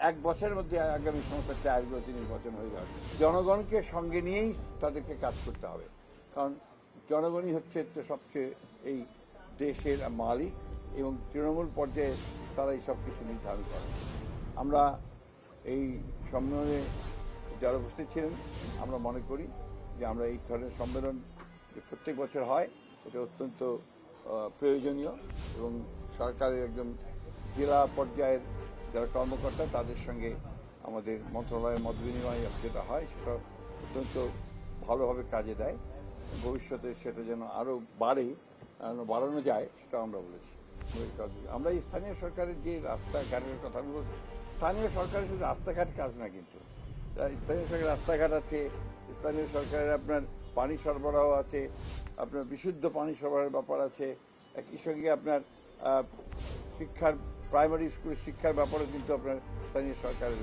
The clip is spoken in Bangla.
এক বছরের মধ্যে আগামী সমস্ত টায়ারগুলোতে নির্বাচন হয়ে যাবে। জনগণকে সঙ্গে নিয়েই তাদেরকে কাজ করতে হবে, কারণ জনগণই হচ্ছে সবচেয়ে এই দেশের মালিক এবং তৃণমূল পর্যায়ে তারা এই সব কিছু নির্ধারণ করে। আমরা এই সম্মেলনে যারা উপস্থিত ছিলেন, আমরা মনে করি যে আমরা এই ধরনের সম্মেলন যে প্রত্যেক বছর হয় এটা অত্যন্ত প্রয়োজনীয় এবং সরকারের একদম জেলা পর্যায়ের যারা কর্মকর্তা তাদের সঙ্গে আমাদের মন্ত্রণালয়ের মত বিনিময় যেটা হয় সেটা অত্যন্ত ভালোভাবে কাজে দেয়। ভবিষ্যতে সেটা যেন আরও বাড়ানো যায় সেটা আমরা বলেছি। আমরা স্থানীয় সরকারের যে রাস্তাঘাটের কথা বলব, স্থানীয় সরকারের শুধু রাস্তাঘাট কাজ না, কিন্তু স্থানীয় সরকারের রাস্তাঘাট আছে, স্থানীয় সরকারের আপনার পানি সরবরাহ আছে, আপনার বিশুদ্ধ পানি সরবরাহের ব্যাপার আছে, একই সঙ্গে আপনার শিক্ষার প্রাইমারি স্কুলের শিক্ষার ব্যাপারেও কিন্তু আপনার স্থানীয় সরকারের